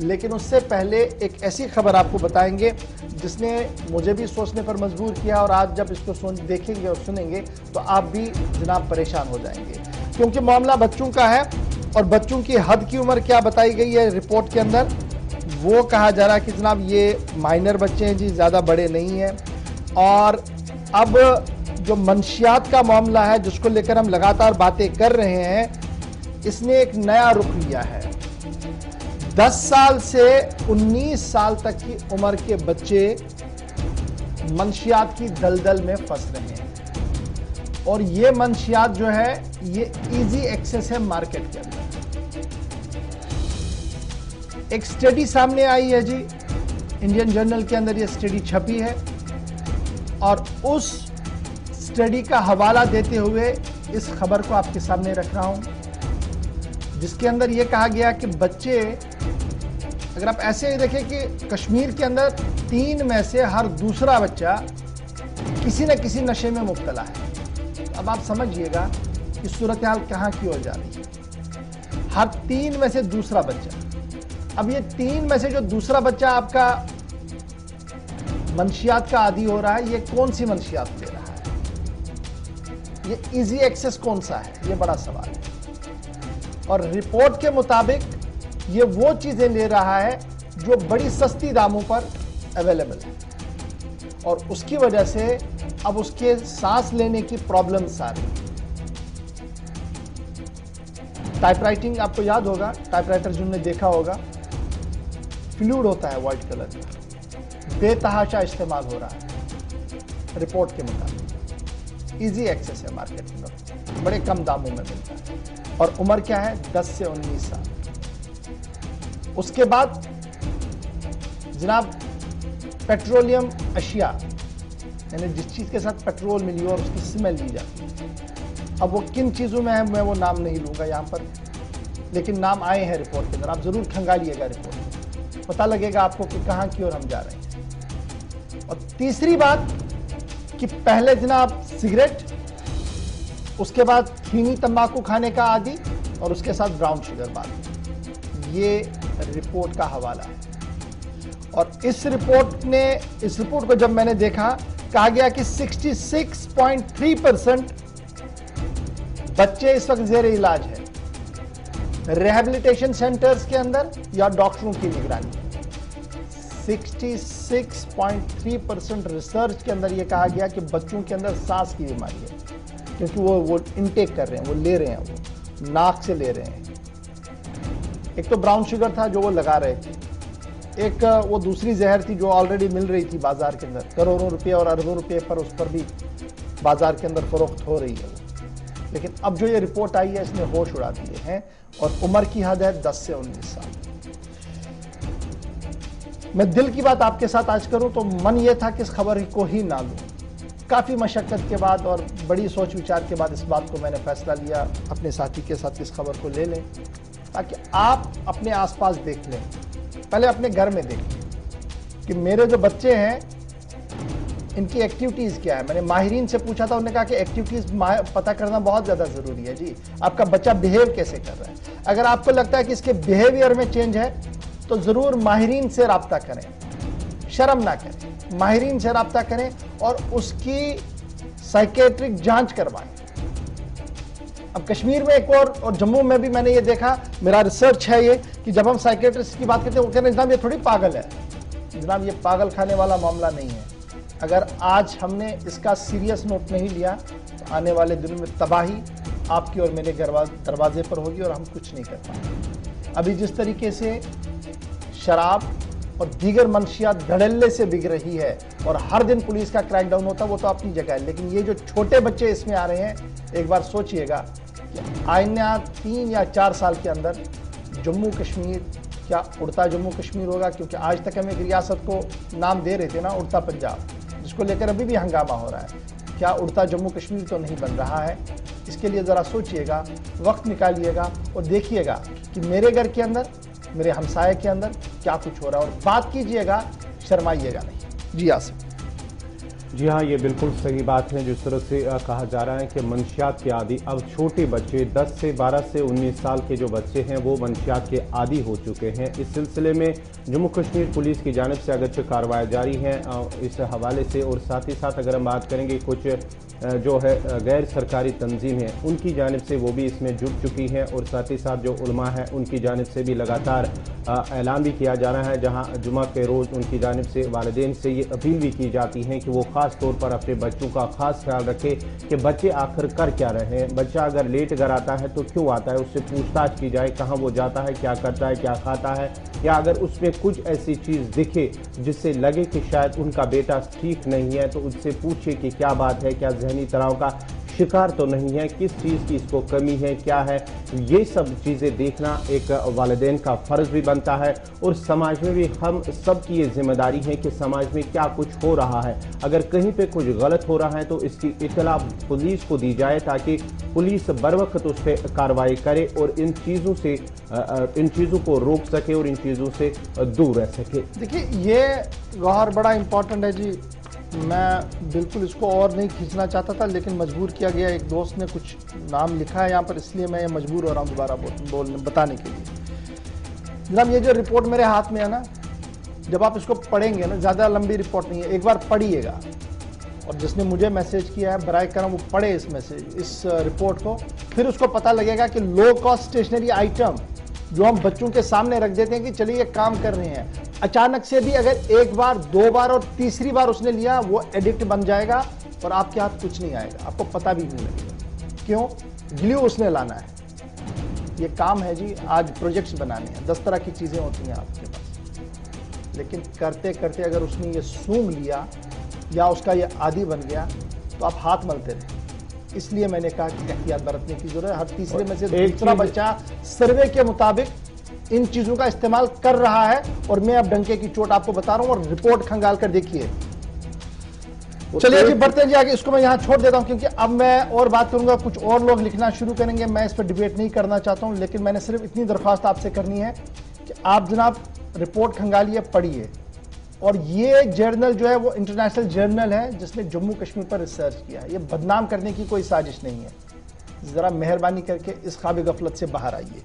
लेकिन उससे पहले एक ऐसी खबर आपको बताएंगे जिसने मुझे भी सोचने पर मजबूर किया, और आज जब इसको देखेंगे और सुनेंगे तो आप भी जनाब परेशान हो जाएंगे, क्योंकि मामला बच्चों का है। और बच्चों की हद की उम्र क्या बताई गई है रिपोर्ट के अंदर, वो कहा जा रहा है कि जनाब ये माइनर बच्चे हैं जी, ज़्यादा बड़े नहीं हैं। और अब जो मंशियात का मामला है जिसको लेकर हम लगातार बातें कर रहे हैं, इसने एक नया रुख लिया है। 10 साल से 19 साल तक की उम्र के बच्चे मंशियात की दलदल में फंस रहे हैं, और ये मंशियात जो है ये इजी एक्सेस है मार्केट के अंदर। एक स्टडी सामने आई है जी, इंडियन जर्नल के अंदर ये स्टडी छपी है, और उस स्टडी का हवाला देते हुए इस खबर को आपके सामने रख रहा हूं, जिसके अंदर यह कहा गया कि बच्चे, अगर आप ऐसे ही देखें कि कश्मीर के अंदर 3 में से हर दूसरा बच्चा किसी न किसी नशे में मुब्तला है। अब आप समझिएगा कि सूरत हाल कहां की ओर जा रही है। हर 3 में से दूसरा बच्चा, अब ये 3 में से जो दूसरा बच्चा आपका मंशियात का आदी हो रहा है, ये कौन सी मंशियात ले रहा है, ये इजी एक्सेस कौन सा है, ये बड़ा सवाल है। और रिपोर्ट के मुताबिक ये वो चीजें ले रहा है जो बड़ी सस्ती दामों पर अवेलेबल है, और उसकी वजह से अब उसके सांस लेने की प्रॉब्लम्स आ रही। टाइपराइटिंग आपको याद होगा, टाइपराइटर जिन्होंने देखा होगा, फ्लूइड होता है व्हाइट कलर का, बेतहाशा इस्तेमाल हो रहा है रिपोर्ट के मुताबिक। इजी एक्सेस है मार्केट में, बड़े कम दामों में मिलता है, और उम्र क्या है 10 से 19 साल। उसके बाद जनाब पेट्रोलियम अशिया, यानी जिस चीज के साथ पेट्रोल मिली और उसकी स्मेल ली जाती है। अब वो किन चीजों में है मैं वो नाम नहीं लूंगा यहां पर, लेकिन नाम आए हैं रिपोर्ट के अंदर। आप जरूर खंगालिएगा रिपोर्ट, पता लगेगा आपको कि कहां की ओर हम जा रहे हैं। और तीसरी बात कि पहले जनाब सिगरेट, उसके बाद खीनी तंबाकू खाने का आदी, और उसके साथ ब्राउन शुगर बाद। ये रिपोर्ट का हवाला है। और इस रिपोर्ट को जब मैंने देखा, कहा गया कि 66.3% बच्चे इस वक्त जेर इलाज है रिहैबिलिटेशन सेंटर्स के अंदर या डॉक्टरों की निगरानी। 66.3% रिसर्च के अंदर यह कहा गया कि बच्चों के अंदर सांस की बीमारी है, क्योंकि वो इनटेक कर रहे हैं, वो ले रहे हैं, वो नाक से ले रहे हैं। एक तो ब्राउन शुगर था जो वो लगा रहे थे, एक वो दूसरी जहर थी जो ऑलरेडी मिल रही थी बाजार के अंदर, करोड़ों रुपए और अरबों रुपए पर उस पर भी बाजार के अंदर फरोख्त हो रही है वो। लेकिन अब जो ये रिपोर्ट आई है इसने होश उड़ा दिए हैं, और उम्र की हद है 10 से 19 साल। मैं दिल की बात आपके साथ आज करूं तो मन ये था कि इस खबर को ही ना लूं। काफी मशक्कत के बाद और बड़ी सोच विचार के बाद इस बात को मैंने फैसला लिया, अपने साथी के साथ इस खबर को ले लें, ताकि आप अपने आसपास देख लें, पहले अपने घर में देखें कि मेरे जो बच्चे हैं इनकी एक्टिविटीज क्या है। मैंने माहिरीन से पूछा था, उन्होंने कहा कि एक्टिविटीज पता करना बहुत ज्यादा जरूरी है जी। आपका बच्चा बिहेव कैसे कर रहा है, अगर आपको लगता है कि इसके बिहेवियर में चेंज है तो जरूर माहिरीन से राब्ता करें, शर्म ना करें, माहिरीन से राब्ता करें और उसकी साइकेट्रिक जांच करवाएं। अब कश्मीर में एक और जम्मू में भी मैंने ये देखा, मेरा रिसर्च है ये, कि जब हम साइकेट्रिस्ट की बात करते हैं वो कहते हैं जनाब ये थोड़ी पागल है। जनाब ये पागल खाने वाला मामला नहीं है। अगर आज हमने इसका सीरियस नोट नहीं लिया तो आने वाले दिनों में तबाही आपकी और मेरे दरवाजे पर होगी और हम कुछ नहीं कर पाएंगे। अभी जिस तरीके से शराब और दीगर मंशियात धड़ल्ले से बिक रही है और हर दिन पुलिस का क्रैकडाउन होता है, वो तो अपनी जगह है, लेकिन ये जो छोटे बच्चे इसमें आ रहे हैं, एक बार सोचिएगा कि आइंदा 3 या 4 साल के अंदर जम्मू कश्मीर क्या उड़ता जम्मू कश्मीर होगा। क्योंकि आज तक हम एक रियासत को नाम दे रहे थे ना, उड़ता पंजाब, जिसको लेकर अभी भी हंगामा हो रहा है। क्या उड़ता जम्मू कश्मीर तो नहीं बन रहा है? इसके लिए ज़रा सोचिएगा, वक्त निकालिएगा और देखिएगा कि मेरे घर के अंदर, मेरे हमसाये के अंदर क्या कुछ हो रहा है, और बात कीजिएगा, शर्माइएगा नहीं। जी आसिफ। जी हाँ, ये बिल्कुल सही बात है। जिस तरह से कहा जा रहा है कि मंशियात के आदी अब छोटे बच्चे 10 से 12 से 19 साल के जो बच्चे हैं वो मंशियात के आदी हो चुके हैं। इस सिलसिले में जम्मू कश्मीर पुलिस की जानिब से अगरचे कार्रवाई जारी हैं इस हवाले से, और साथ ही साथ अगर हम बात करेंगे कुछ जो है गैर सरकारी तंजीम है उनकी जानिब से वो भी इसमें जुट चुकी हैं, और साथ ही साथ जो उलमा है उनकी जानिब से भी लगातार ऐलान भी किया जा रहा है, जहाँ जुमा के रोज़ उनकी जानिब से वालिदैन से ये अपील भी की जाती है कि वो ख़ास तौर पर अपने बच्चों का खास ख्याल रखें कि बच्चे आखिर कर क्या रहे हैं। बच्चा अगर लेट घर आता है तो क्यों आता है, उससे पूछताछ की जाए, कहाँ वो जाता है, क्या करता है, क्या खाता है, या अगर उसमें कुछ ऐसी चीज़ दिखे जिससे लगे कि शायद उनका बेटा ठीक नहीं है तो उससे पूछे कि क्या बात है, क्या जहनी तनाव का शिकार तो नहीं है, किस चीज़ की इसको कमी है, क्या है। ये सब चीज़ें देखना एक वालिदैन का फ़र्ज़ भी बनता है, और समाज में भी हम सब की ये जिम्मेदारी है कि समाज में क्या कुछ हो रहा है, अगर कहीं पे कुछ गलत हो रहा है तो इसकी इत्तला पुलिस को दी जाए ताकि पुलिस बर वक्त उस पर कार्रवाई करे और इन चीज़ों को रोक सके और इन चीज़ों से दूर रह सके। देखिए, ये गौहर बड़ा इम्पोर्टेंट है जी। मैं बिल्कुल इसको और नहीं खींचना चाहता था, लेकिन मजबूर किया गया। एक दोस्त ने कुछ नाम लिखा है यहाँ पर, इसलिए मैं ये मजबूर हो रहा हूँ दोबारा बताने के लिए। जनाब, ये जो रिपोर्ट मेरे हाथ में है ना, जब आप इसको पढ़ेंगे ना, ज़्यादा लंबी रिपोर्ट नहीं है, एक बार पढ़िएगा, और जिसने मुझे मैसेज किया है बराए करम वो पढ़े इस रिपोर्ट को, फिर उसको पता लगेगा कि लो कॉस्ट स्टेशनरी आइटम जो हम बच्चों के सामने रख देते हैं कि चलिए ये काम कर रहे हैं, अचानक से भी अगर एक बार, दो बार और तीसरी बार उसने लिया, वो एडिक्ट बन जाएगा और आपके हाथ कुछ नहीं आएगा, आपको पता भी नहीं लगेगा। क्यों? ग्लू उसने लाना है। ये काम है जी, आज प्रोजेक्ट्स बनाने हैं, 10 तरह की चीजें होती हैं आपके पास, लेकिन करते करते अगर उसने ये सूंघ लिया या उसका ये आदी बन गया तो आप हाथ मलते रहे। इसलिए मैंने कहा कि एहतियात बरतने की जरूरत है। हर तीसरे में से दूसरा बच्चा सर्वे के मुताबिक इन चीजों का इस्तेमाल कर रहा है, और मैं अब डंके की चोट आपको बता रहा हूं, और रिपोर्ट खंगाल कर देखिए। चलिए जी, बढ़ते जी आगे। इसको मैं यहां छोड़ देता हूं क्योंकि अब मैं और बात करूंगा, कुछ और लोग लिखना शुरू करेंगे। मैं इस पर डिबेट नहीं करना चाहता हूं, लेकिन मैंने सिर्फ इतनी दरख्वास्त आपसे करनी है कि आप जनाब रिपोर्ट खंगालिए, पढ़िए, और ये जर्नल जो है वो इंटरनेशनल जर्नल है जिसने जम्मू कश्मीर पर रिसर्च किया है। ये बदनाम करने की कोई साजिश नहीं है। जरा मेहरबानी करके इस ख्वाब गफलत से बाहर आइए।